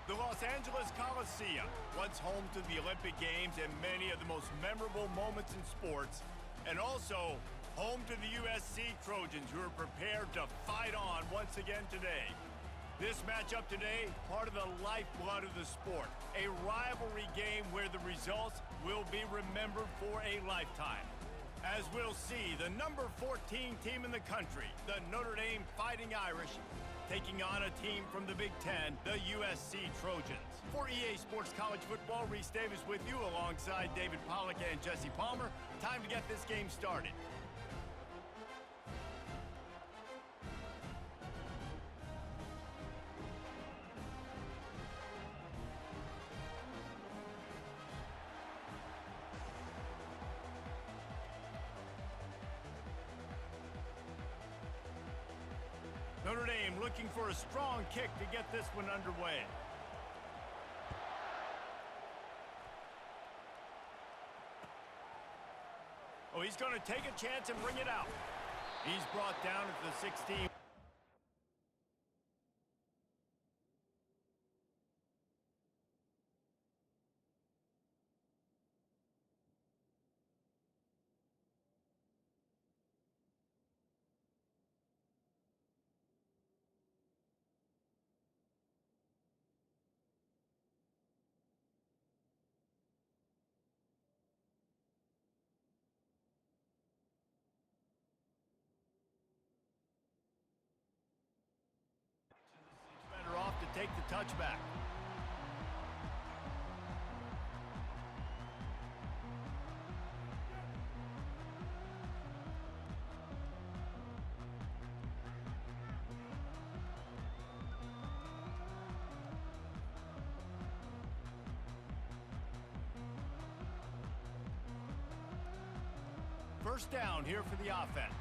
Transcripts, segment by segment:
The Los Angeles Coliseum, once home to the Olympic Games and many of the most memorable moments in sports, and also home to the USC Trojans, who are prepared to fight on once again today. This matchup today, part of the lifeblood of the sport, a rivalry game where the results will be remembered for a lifetime. As we'll see, the number 14 team in the country, the Notre Dame Fighting Irish, taking on a team from the Big Ten, the USC Trojans. For EA Sports College Football, Reese Davis with you alongside David Pollack and Jesse Palmer. Time to get this game started. Notre Dame looking for a strong kick to get this one underway. Oh, he's going to take a chance and bring it out. He's brought down at the 16. Better off to take the touchback. First down here for the offense.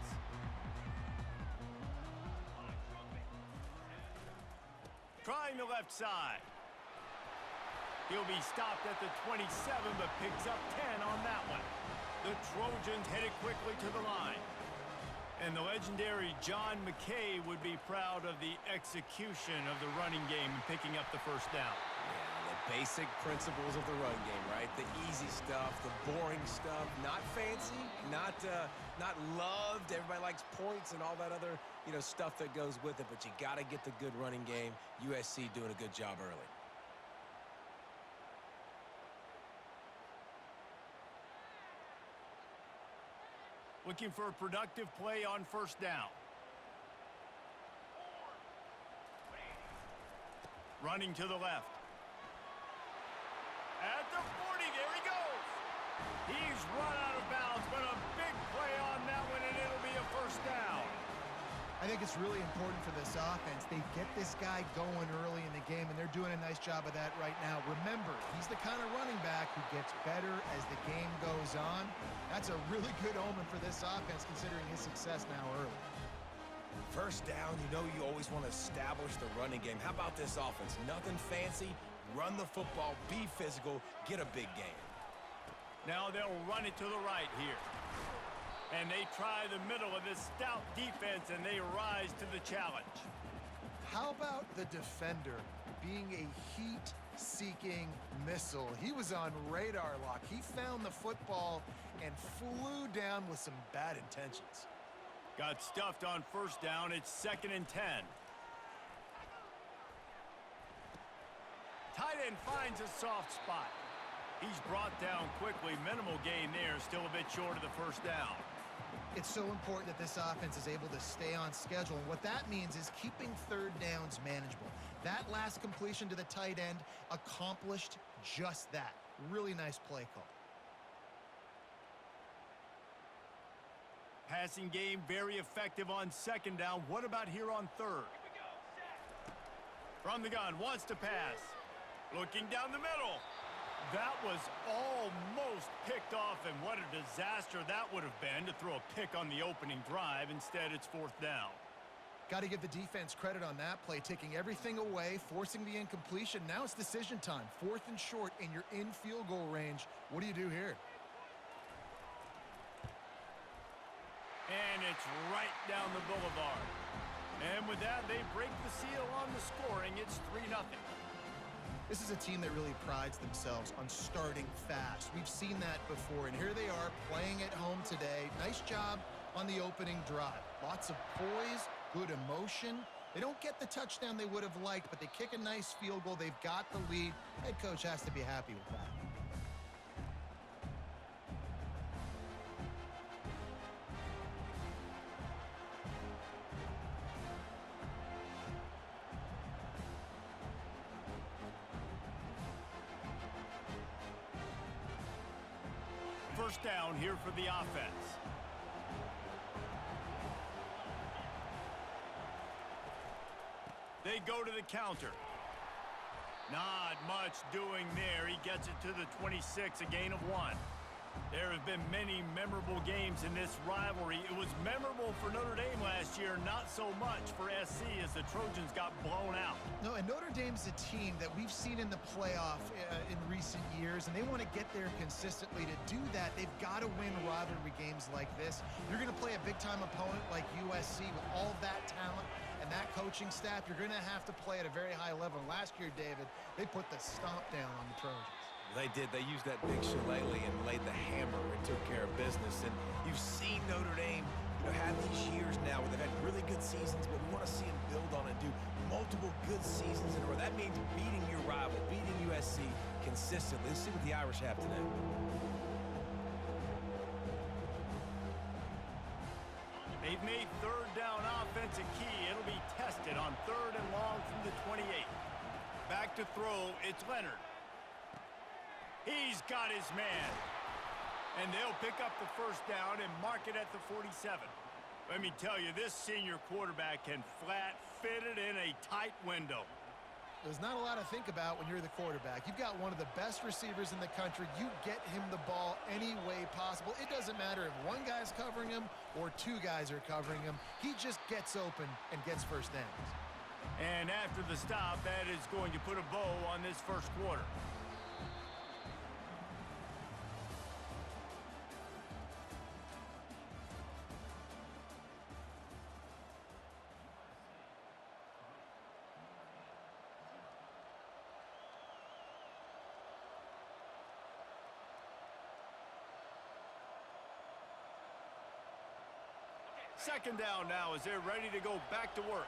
Trying the left side. He'll be stopped at the 27, but picks up 10 on that one. The Trojans headed quickly to the line. And the legendary John McKay would be proud of the execution of the running game and picking up the first down. Yeah, the basic principles of the run game, right? The easy stuff, the boring stuff, not fancy, not loved. Everybody likes points and all that other, stuff that goes with it, but you got to get the good running game. USC doing a good job early. Looking for a productive play on first down. Running to the left. At the 40, there he goes. He's run out of bounds, but a big play on that one, and it'll be a first down. I think it's really important for this offense. They get this guy going early in the game, and they're doing a nice job of that right now. Remember, he's the kind of running back who gets better as the game goes on. That's a really good omen for this offense, considering his success now early. First down, you always want to establish the running game. How about this offense? Nothing fancy. Run the football, be physical, get a big gain. Now they'll run it to the right here. And they try the middle of this stout defense, and they rise to the challenge. How about the defender being a heat-seeking missile? He was on radar lock. He found the football and flew down with some bad intentions. Got stuffed on first down. It's 2nd and 10. Tight end finds a soft spot. He's brought down quickly. Minimal gain there. Still a bit short of the first down. It's so important that this offense is able to stay on schedule. And what that means is keeping third downs manageable. That last completion to the tight end accomplished just that. Really nice play call. Passing game very effective on second down. What about here on third? From the gun, wants to pass. Looking down the middle. That was almost picked off, and what a disaster that would have been to throw a pick on the opening drive. Instead, it's 4th down. Got to give the defense credit on that play, taking everything away, forcing the incompletion. Now it's decision time. 4th and short, and you're in field goal range. What do you do here? And it's right down the boulevard. And with that, they break the seal on the scoring. It's 3-0. This is a team that really prides themselves on starting fast. We've seen that before, and here they are playing at home today. Nice job on the opening drive. Lots of poise, good emotion. They don't get the touchdown they would have liked, but they kick a nice field goal. They've got the lead. Head coach has to be happy with that. First down here for the offense. They go to the counter. Not much doing there. He gets it to the 26, a gain of 1. There have been many memorable games in this rivalry. It was memorable for Notre Dame last year, not so much for SC as the Trojans got blown out. No, and Notre Dame's a team that we've seen in the playoff in recent years, and they want to get there consistently. To do that, they've got to win rivalry games like this. You're going to play a big-time opponent like USC with all of that talent and that coaching staff. You're going to have to play at a very high level. And last year, David, they put the stomp down on the Trojans. They did. They used that big shillelagh and laid the hammer and took care of business. And you've seen Notre Dame, have these years now where they've had really good seasons, but we want to see them build on and do multiple good seasons in a row. That means beating your rival, beating USC consistently. Let's see what the Irish have today. They've made third down offense a key. It'll be tested on 3rd and long from the 28. Back to throw, it's Leonard. He's got his man. And they'll pick up the first down and mark it at the 47. Let me tell you, this senior quarterback can flat fit it in a tight window. There's not a lot to think about when you're the quarterback. You've got one of the best receivers in the country. You get him the ball any way possible. It doesn't matter if one guy's covering him or 2 guys are covering him. He just gets open and gets first downs. And after the stop, that is going to put a bow on this first quarter. Second down now as they're ready to go back to work.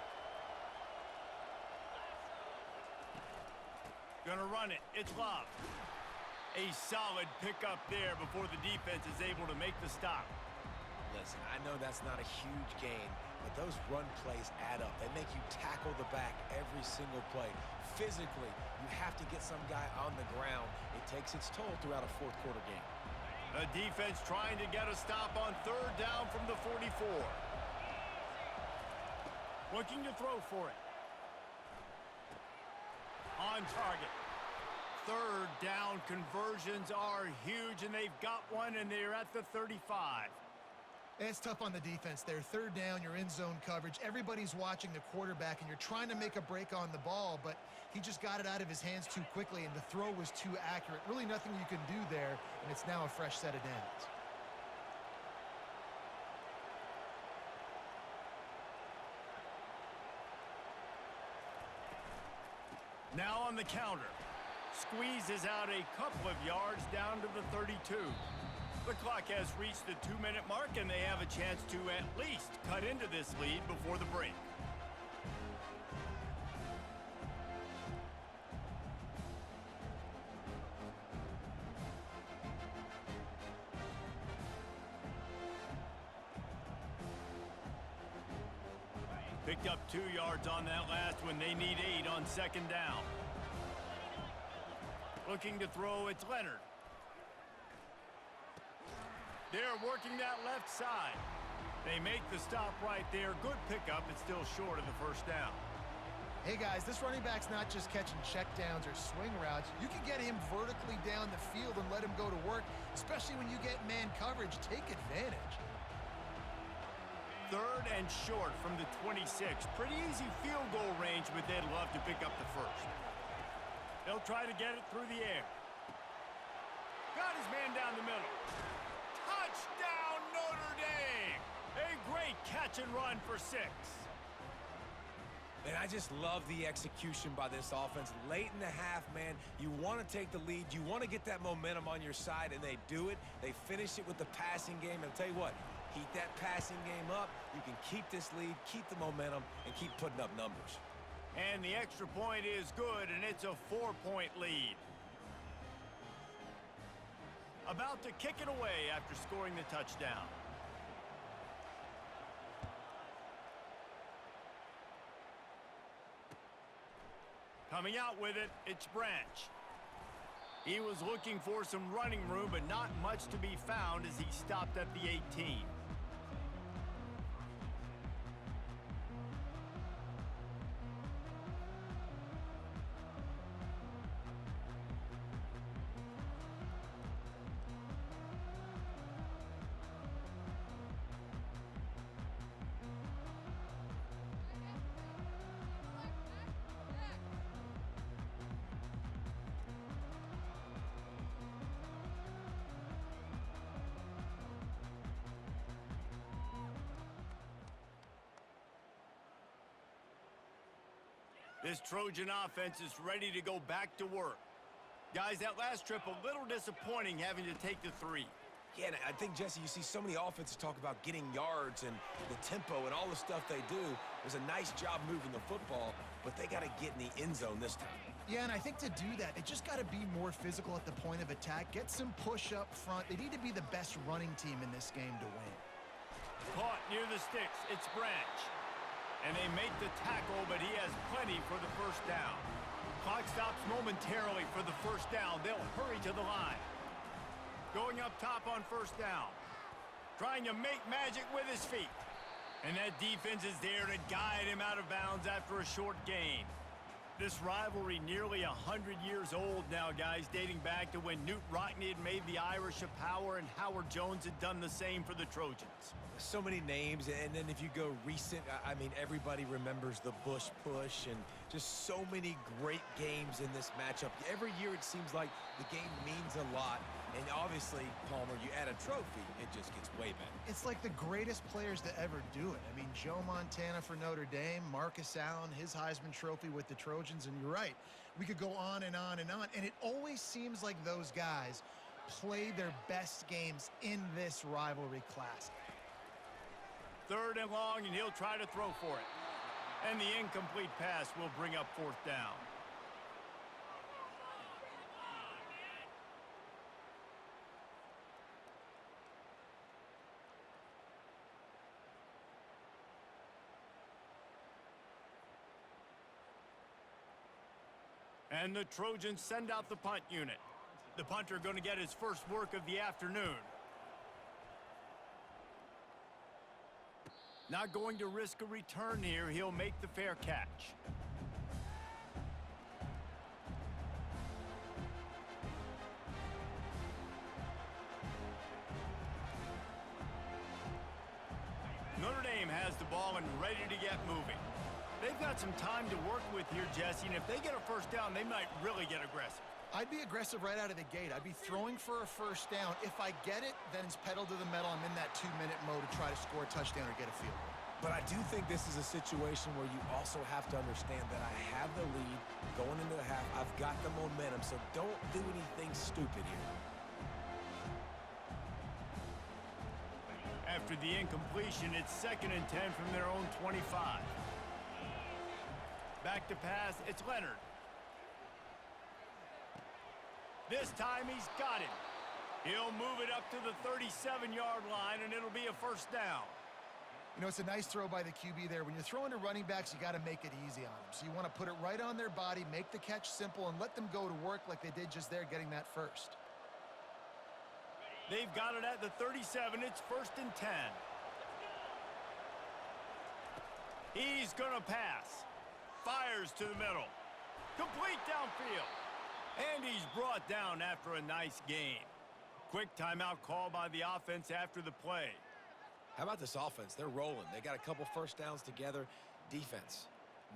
Gonna run it. It's Love. A solid pickup there before the defense is able to make the stop. Listen, I know that's not a huge gain, but those run plays add up. They make you tackle the back every single play. Physically, you have to get some guy on the ground. It takes its toll throughout a fourth quarter game. The defense trying to get a stop on 3rd down from the 44. Looking to throw for it. On target. 3rd down conversions are huge, and they've got one, and they're at the 35. It's tough on the defense there. 3rd down, you're in zone coverage. Everybody's watching the quarterback, and you're trying to make a break on the ball, but he just got it out of his hands too quickly, and the throw was too accurate. Really nothing you can do there, and it's now a fresh set of downs. Now on the counter. Squeezes out a couple of yards down to the 32. The clock has reached the 2-minute mark, and they have a chance to at least cut into this lead before the break. Picked up 2 yards on that last one. They need 8 on 2nd down. Looking to throw, it's Leonard. They're working that left side. They make the stop right there. Good pickup. It's still short of the first down. Hey, guys, this running back's not just catching checkdowns or swing routes. You can get him vertically down the field and let him go to work, especially when you get man coverage. Take advantage. 3rd and short from the 26. Pretty easy field goal range, but they'd love to pick up the first. They'll try to get it through the air. Got his man down the middle. Touchdown, Notre Dame! A great catch and run for 6. And I just love the execution by this offense. Late in the half, man, you want to take the lead. You want to get that momentum on your side, and they do it. They finish it with the passing game. And I'll tell you what, keep that passing game up. You can keep this lead, keep the momentum, and keep putting up numbers. And the extra point is good, and it's a 4-point lead. About to kick it away after scoring the touchdown. Coming out with it, it's Branch. He was looking for some running room, but not much to be found as he stopped at the 18. This Trojan offense is ready to go back to work. Guys, that last trip a little disappointing having to take the 3. Yeah, and I think, Jesse, you see so many offenses talk about getting yards and the tempo and all the stuff they do. It was a nice job moving the football, but they got to get in the end zone this time. Yeah, and I think to do that, they just got to be more physical at the point of attack, get some push up front. They need to be the best running team in this game to win. Caught near the sticks, it's Branch. And they make the tackle, but he has plenty for the first down. Clock stops momentarily for the first down. They'll hurry to the line. Going up top on first down. Trying to make magic with his feet. And that defense is there to guide him out of bounds after a short gain. This rivalry nearly 100 years old now, guys, dating back to when Knute Rockne had made the Irish a power and Howard Jones had done the same for the Trojans. So many names, and then if you go recent, I mean, everybody remembers the Bush push and just so many great games in this matchup. Every year it seems like the game means a lot, and obviously, Palmer, you add a trophy, it just gets way better. It's like the greatest players to ever do it. I mean, Joe Montana for Notre Dame, Marcus Allen, his Heisman Trophy with the Trojans, and you're right. We could go on and on and on, and it always seems like those guys play their best games in this rivalry classic. 3rd and long, and he'll try to throw for it. And the incomplete pass will bring up 4th down. And the Trojans send out the punt unit. The punter going to get his first work of the afternoon. Not going to risk a return here. He'll make the fair catch. Notre Dame has the ball and ready to get moving. They've got some time to work with here, Jesse, and if they get a first down, they might really get aggressive. I'd be aggressive right out of the gate. I'd be throwing for a first down. If I get it, then it's pedal to the metal. I'm in that 2-minute mode to try to score a touchdown or get a field goal. But I do think this is a situation where you also have to understand that I have the lead going into the half. I've got the momentum, so don't do anything stupid here. After the incompletion, it's 2nd and 10 from their own 25. Back to pass, it's Leonard. This time he's got him. He'll move it up to the 37-yard line, and it'll be a first down. You know, it's a nice throw by the QB there. When you're throwing to running backs, you got to make it easy on them. So you want to put it right on their body, make the catch simple, and let them go to work like they did just there, getting that first. They've got it at the 37. It's 1st and 10. He's going to pass. Fires to the middle. Complete downfield. And he's brought down after a nice gain. Quick timeout call by the offense after the play. How about this offense? They're rolling. They got a couple first downs together. Defense.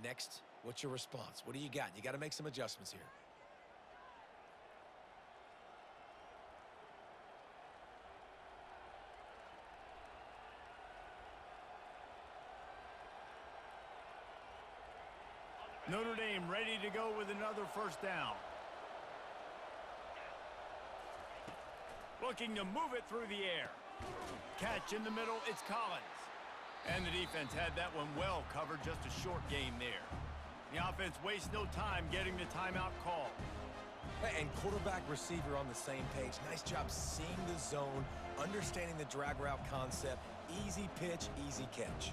Next, what's your response? What do you got? You got to make some adjustments here. Notre Dame ready to go with another first down. Looking to move it through the air. Catch in the middle, it's Collins. And the defense had that one well covered, just a short game there. The offense wastes no time getting the timeout call. And quarterback receiver on the same page. Nice job seeing the zone, understanding the drag route concept. Easy pitch, easy catch.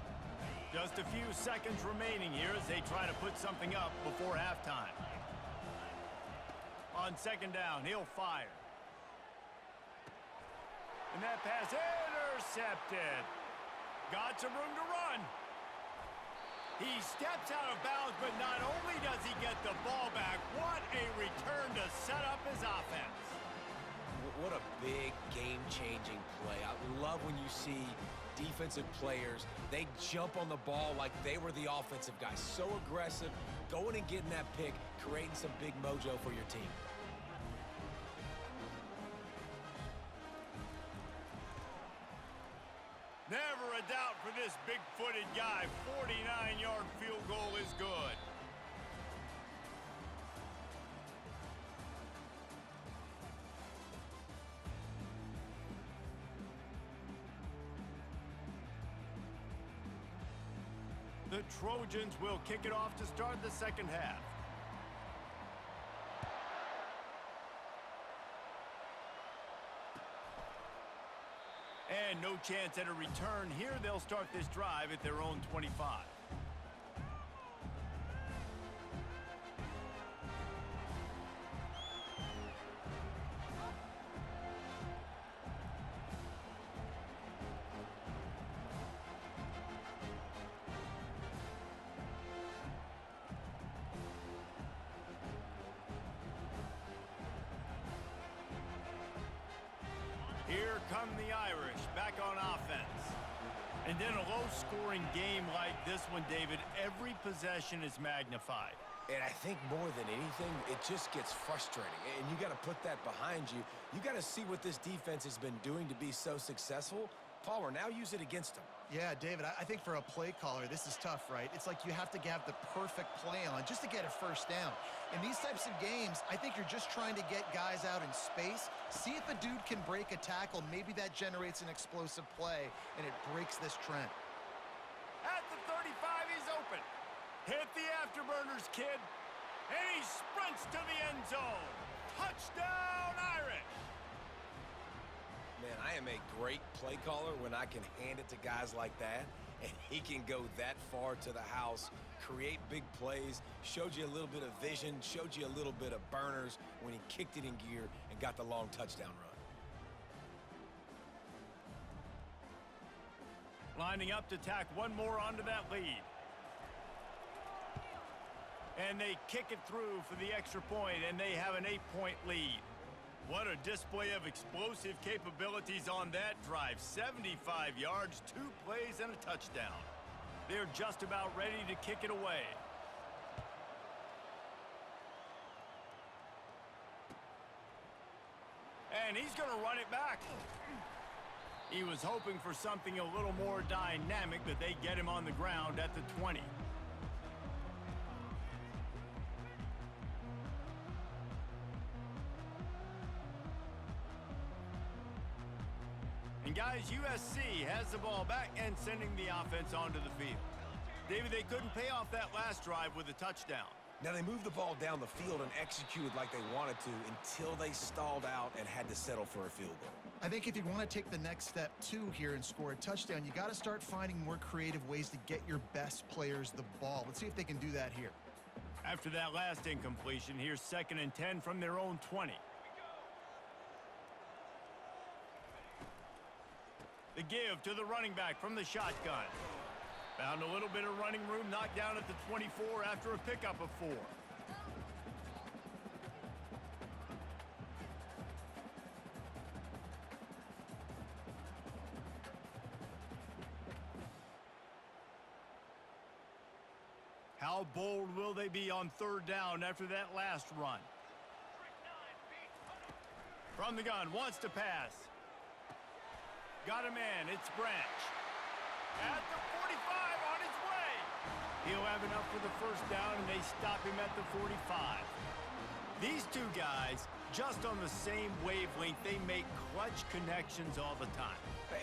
Just a few seconds remaining here as they try to put something up before halftime. On second down, he'll fire. And that pass intercepted. Got some room to run. He steps out of bounds, but not only does he get the ball back, what a return to set up his offense. What a big game-changing play. I love when you see defensive players, they jump on the ball like they were the offensive guys. So aggressive, going and getting that pick, creating some big mojo for your team. Never a doubt for this big-footed guy. 49-yard field goal is good. The Trojans will kick it off to start the second half. And no chance at a return here. They'll start this drive at their own 25. Here come the Irish back on offense. And in a low-scoring game like this one, David, every possession is magnified. And I think more than anything, it just gets frustrating. And you got to put that behind you. You got to see what this defense has been doing to be so successful. Palmer, now use it against them. Yeah, David, I think for a play caller, this is tough, right? It's like you have to have the perfect play on just to get a first down. In these types of games, I think you're just trying to get guys out in space, see if a dude can break a tackle. Maybe that generates an explosive play, and it breaks this trend. At the 35, he's open. Hit the afterburners, kid. And he sprints to the end zone. Touchdown, Irish. Man, I am a great play caller when I can hand it to guys like that, and he can go that far to the house, create big plays, showed you a little bit of vision, showed you a little bit of burners when he kicked it in gear and got the long touchdown run. Lining up to tack one more onto that lead. And they kick it through for the extra point, and they have an 8-point lead. What a display of explosive capabilities on that drive. 75 yards, 2 plays, and a touchdown. They're just about ready to kick it away. And he's going to run it back. He was hoping for something a little more dynamic, but they get him on the ground at the 20. And guys, USC has the ball back and sending the offense onto the field. David, they couldn't pay off that last drive with a touchdown. Now, they moved the ball down the field and executed like they wanted to until they stalled out and had to settle for a field goal. I think if you want to take the next step, too, here and score a touchdown, you got to start finding more creative ways to get your best players the ball. Let's see if they can do that here. After that last incompletion, here's 2nd and 10 from their own 20. The give to the running back from the shotgun. Found a little bit of running room, knocked down at the 24 after a pickup of 4. How bold will they be on 3rd down after that last run? From the gun, wants to pass. Got a man, it's Branch. At the 45 on his way. He'll have enough for the first down, and they stop him at the 45. These two guys, just on the same wavelength, they make clutch connections all the time.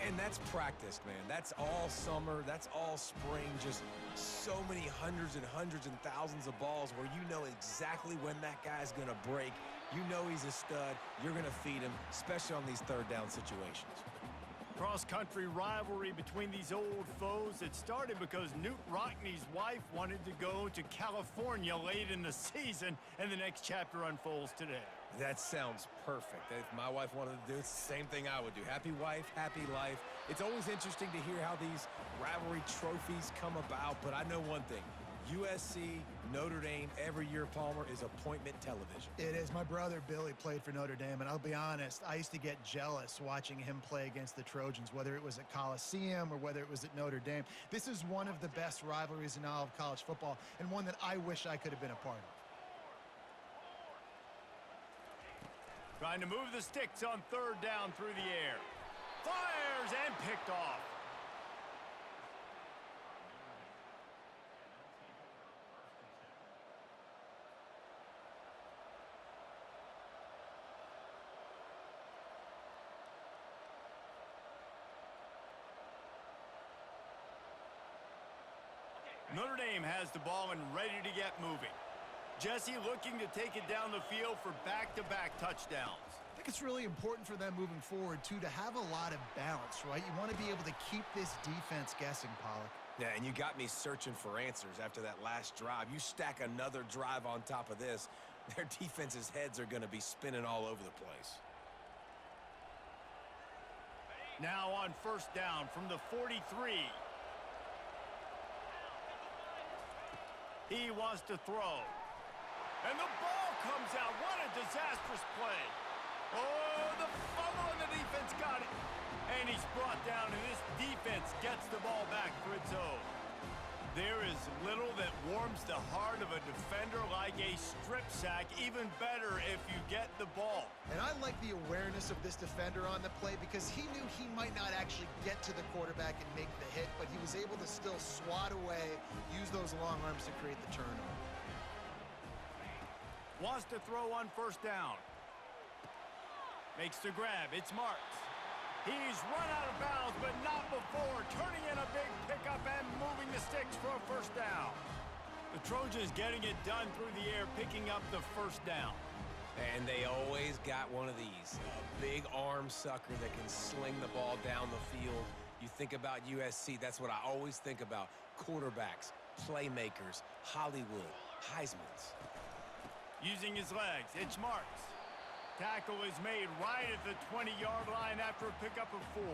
And that's practiced, man. That's all summer. That's all spring. Just so many hundreds and thousands of balls where you know exactly when that guy's going to break. You know he's a stud. You're going to feed him, especially on these third down situations. Cross-country rivalry between these old foes. It started because Knute Rockne's wife wanted to go to California late in the season, and the next chapter unfolds today. That sounds perfect. If my wife wanted to do it, it's the same thing I would do. Happy wife, happy life. It's always interesting to hear how these rivalry trophies come about, but I know one thing. USC, Notre Dame, every year, Palmer, is appointment television. It is. My brother Billy played for Notre Dame, and I'll be honest, I used to get jealous watching him play against the Trojans, whether it was at Coliseum or whether it was at Notre Dame. This is one of the best rivalries in all of college football, and one that I wish I could have been a part of. Trying to move the sticks on third down through the air. Fires and picked off. Notre Dame has the ball and ready to get moving. Jesse looking to take it down the field for back-to-back touchdowns. I think it's really important for them moving forward, too, to have a lot of balance, right? You want to be able to keep this defense guessing, Pollock. Yeah, and you got me searching for answers after that last drive. You stack another drive on top of this, their defense's heads are going to be spinning all over the place. Now on first down from the 43. He wants to throw. And the ball comes out. What a disastrous play. Oh, the fumble, and the defense got it. And he's brought down, and this defense gets the ball back for its own. There is little that warms the heart of a defender like a strip sack. Even better if you get the ball. And I like the awareness of this defender on the play because he knew he might not actually get to the quarterback and make the hit, but he was able to still swat away, use those long arms to create the turnover. Wants to throw on first down. Makes the grab. It's Marks. He's run out of bounds, but not before. Turning in a big pickup and moving the sticks for a first down. The Trojans getting it done through the air, picking up the first down. And they always got one of these. A big arm sucker that can sling the ball down the field. You think about USC, that's what I always think about. Quarterbacks, playmakers, Hollywood, Heismans. Using his legs, it's Marks. Tackle is made right at the 20-yard line after a pickup of 4.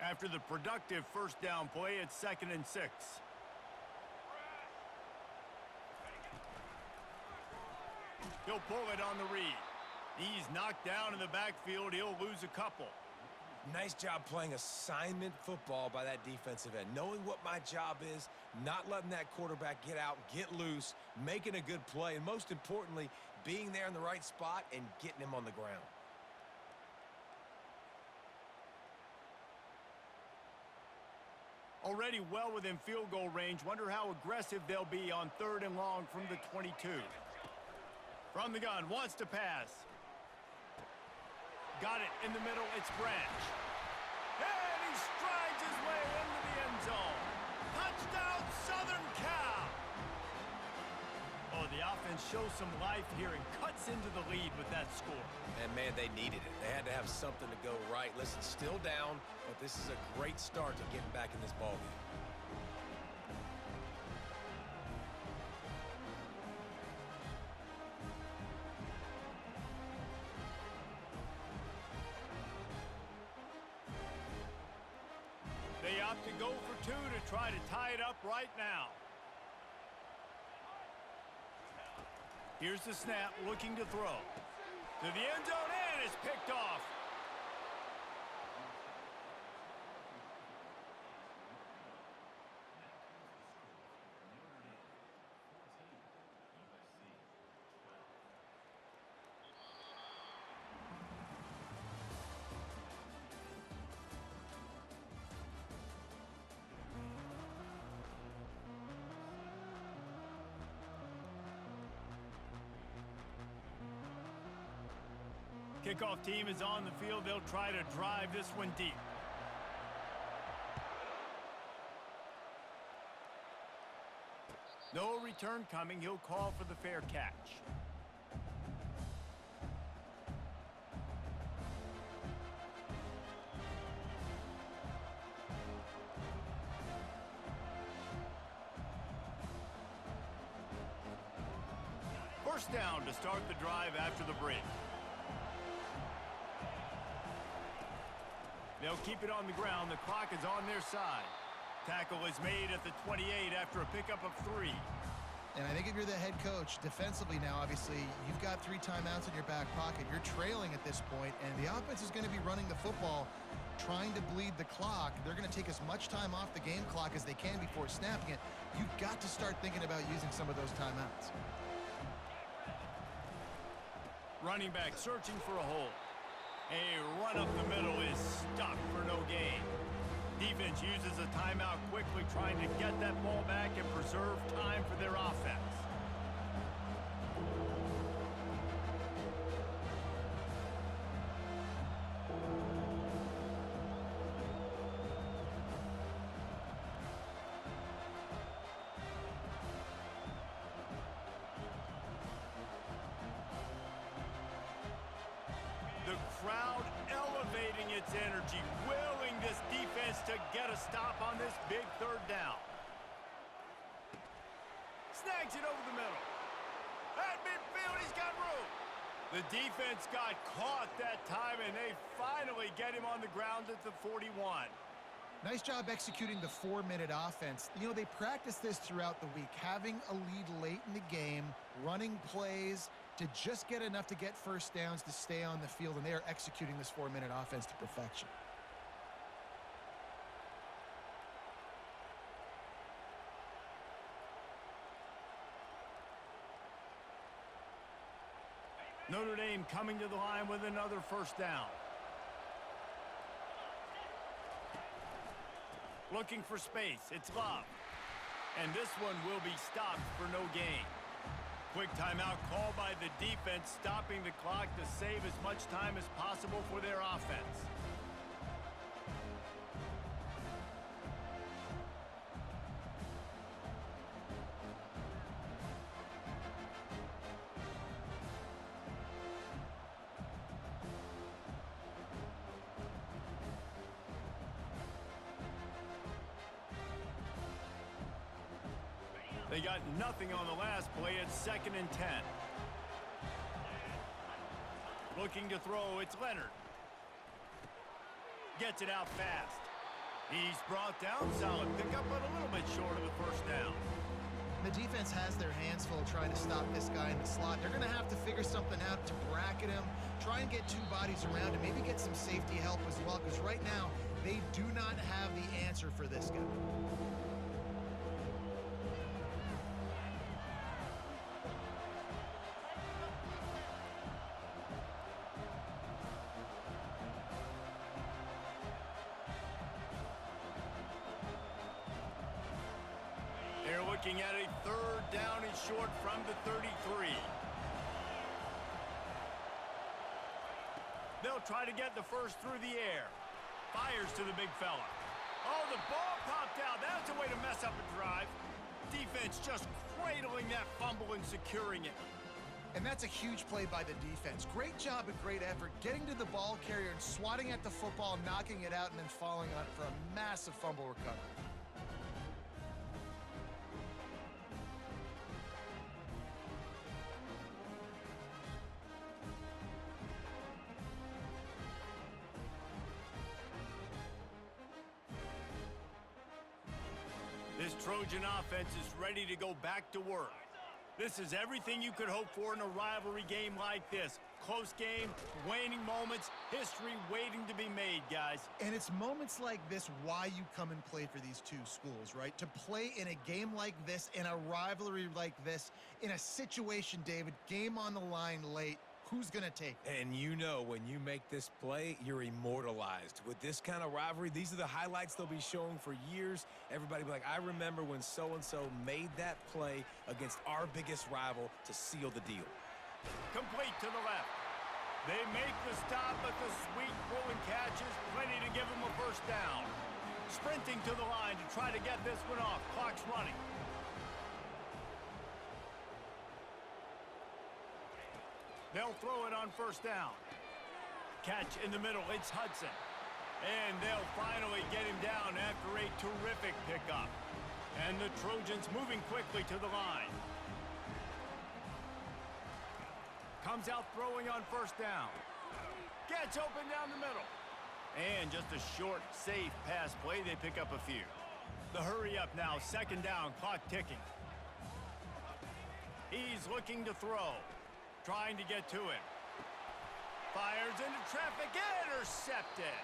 After the productive first down play, it's 2nd and 6. He'll pull it on the read. He's knocked down in the backfield. He'll lose a couple. Nice job playing assignment football by that defensive end. Knowing what my job is, not letting that quarterback get out, get loose, making a good play, and most importantly, being there in the right spot and getting him on the ground. Already well within field goal range. Wonder how aggressive they'll be on 3rd and long from the 22. From the gun, wants to pass. Got it in the middle, it's Branch. And he strides his way into the end zone. Touchdown, Southern Cal! Oh, the offense shows some life here and cuts into the lead with that score. And, man, they needed it. They had to have something to go right. Listen, still down, but this is a great start to getting back in this ballgame. They opt to go for 2 to try to tie it up right now. Here's the snap, looking to throw. To the end zone, and it's picked off. Kickoff team is on the field. They'll try to drive this one deep. No return coming. He'll call for the fair catch. First down to start the drive after the break. They'll keep it on the ground. The clock is on their side. Tackle is made at the 28 after a pickup of 3. And I think if you're the head coach, defensively now, obviously, you've got 3 timeouts in your back pocket. You're trailing at this point, and the offense is going to be running the football, trying to bleed the clock. They're going to take as much time off the game clock as they can before snapping it. You've got to start thinking about using some of those timeouts. Running back searching for a hole. A run up the middle is stuck for no gain. Defense uses a timeout quickly, trying to get that ball back and preserve time for their offense. The crowd elevating its energy, willing this defense to get a stop on this big third down. Snags it over the middle. At midfield, he's got room. The defense got caught that time, and they finally get him on the ground at the 41. Nice job executing the 4-minute offense. You know, they practice this throughout the week, having a lead late in the game, running plays to just get enough to get first downs to stay on the field, and they are executing this 4-minute offense to perfection. Notre Dame coming to the line with another first down. Looking for space. It's Love. And this one will be stopped for no gain. Quick timeout called by the defense, stopping the clock to save as much time as possible for their offense. They got nothing on the last play. It's 2nd and 10. Looking to throw, it's Leonard. Gets it out fast. He's brought down. Solid pickup, but a little bit short of the first down. The defense has their hands full trying to stop this guy in the slot. They're going to have to figure something out to bracket him, try and get 2 bodies around him, maybe get some safety help as well, because right now they do not have the answer for this guy. They're looking at a 3rd down and short from the 33. They'll try to get the first through the air. Fires to the big fella. Oh, the ball popped out. That's a way to mess up a drive. Defense just cradling that fumble and securing it. And that's a huge play by the defense. Great job and great effort getting to the ball carrier and swatting at the football, knocking it out, and then falling on it for a massive fumble recovery. This Trojan offense is ready to go back to work. This is everything you could hope for in a rivalry game like this. Close game, waning moments, history waiting to be made, guys. And it's moments like this why you come and play for these 2 schools, right? To play in a game like this, in a rivalry like this, in a situation, David, game on the line late, who's going to take it? And you know, when you make this play, you're immortalized. With this kind of rivalry, these are the highlights they'll be showing for years. Everybody will be like, I remember when so-and-so made that play against our biggest rival to seal the deal. Complete to the left. They make the stop, but the sweet rolling catch is plenty to give them a first down. Sprinting to the line to try to get this one off. Clock's running. They'll throw it on first down. Catch in the middle. It's Hudson. And they'll finally get him down after a terrific pickup. And the Trojans moving quickly to the line. Comes out throwing on first down. Gets open down the middle. And just a short, safe pass play. They pick up a few. The hurry up now. Second down. Clock ticking. He's looking to throw. Trying to get to it. Fires into traffic. Intercepted.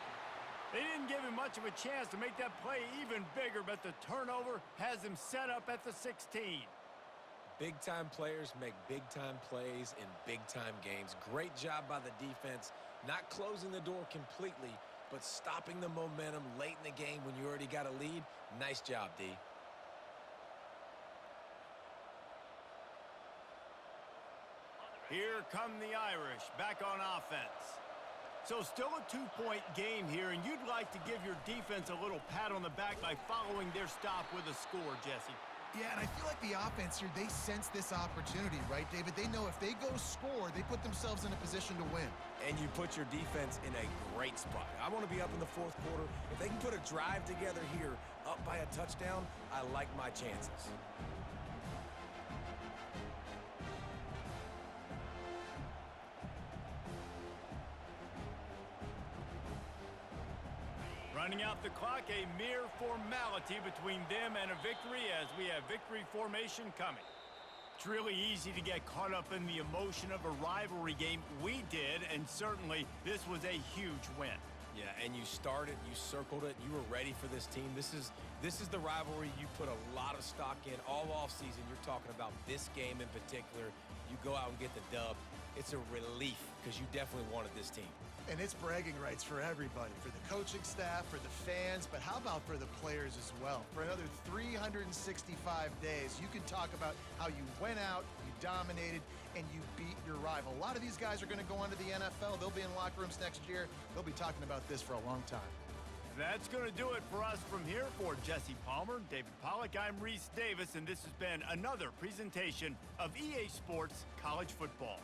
They didn't give him much of a chance to make that play even bigger, but the turnover has him set up at the 16. Big-time players make big-time plays in big-time games. Great job by the defense, not closing the door completely, but stopping the momentum late in the game when you already got a lead. Nice job, D. Here come the Irish, back on offense. So still a two-point game here, and you'd like to give your defense a little pat on the back by following their stop with a score, Jesse. Yeah, and I feel like the offense here, they sense this opportunity, right, David? They know if they go score, they put themselves in a position to win. And you put your defense in a great spot. I want to be up in the fourth quarter. If they can put a drive together here, up by a touchdown, I like my chances. Running out the clock, a mere formality between them and a victory as we have victory formation coming. It's really easy to get caught up in the emotion of a rivalry game. We did, and certainly this was a huge win. Yeah, and you started, you circled it, you were ready for this team. This is the rivalry you put a lot of stock in all offseason. You're talking about this game in particular. You go out and get the dub. It's a relief because you definitely wanted this team. And it's bragging rights for everybody, for the coaching staff, for the fans, but how about for the players as well? For another 365 days, you can talk about how you went out, you dominated, and you beat your rival. A lot of these guys are going to go on to the NFL. They'll be in locker rooms next year. They'll be talking about this for a long time. That's going to do it for us from here. For Jesse Palmer, David Pollack, I'm Reese Davis, and this has been another presentation of EA Sports College Football.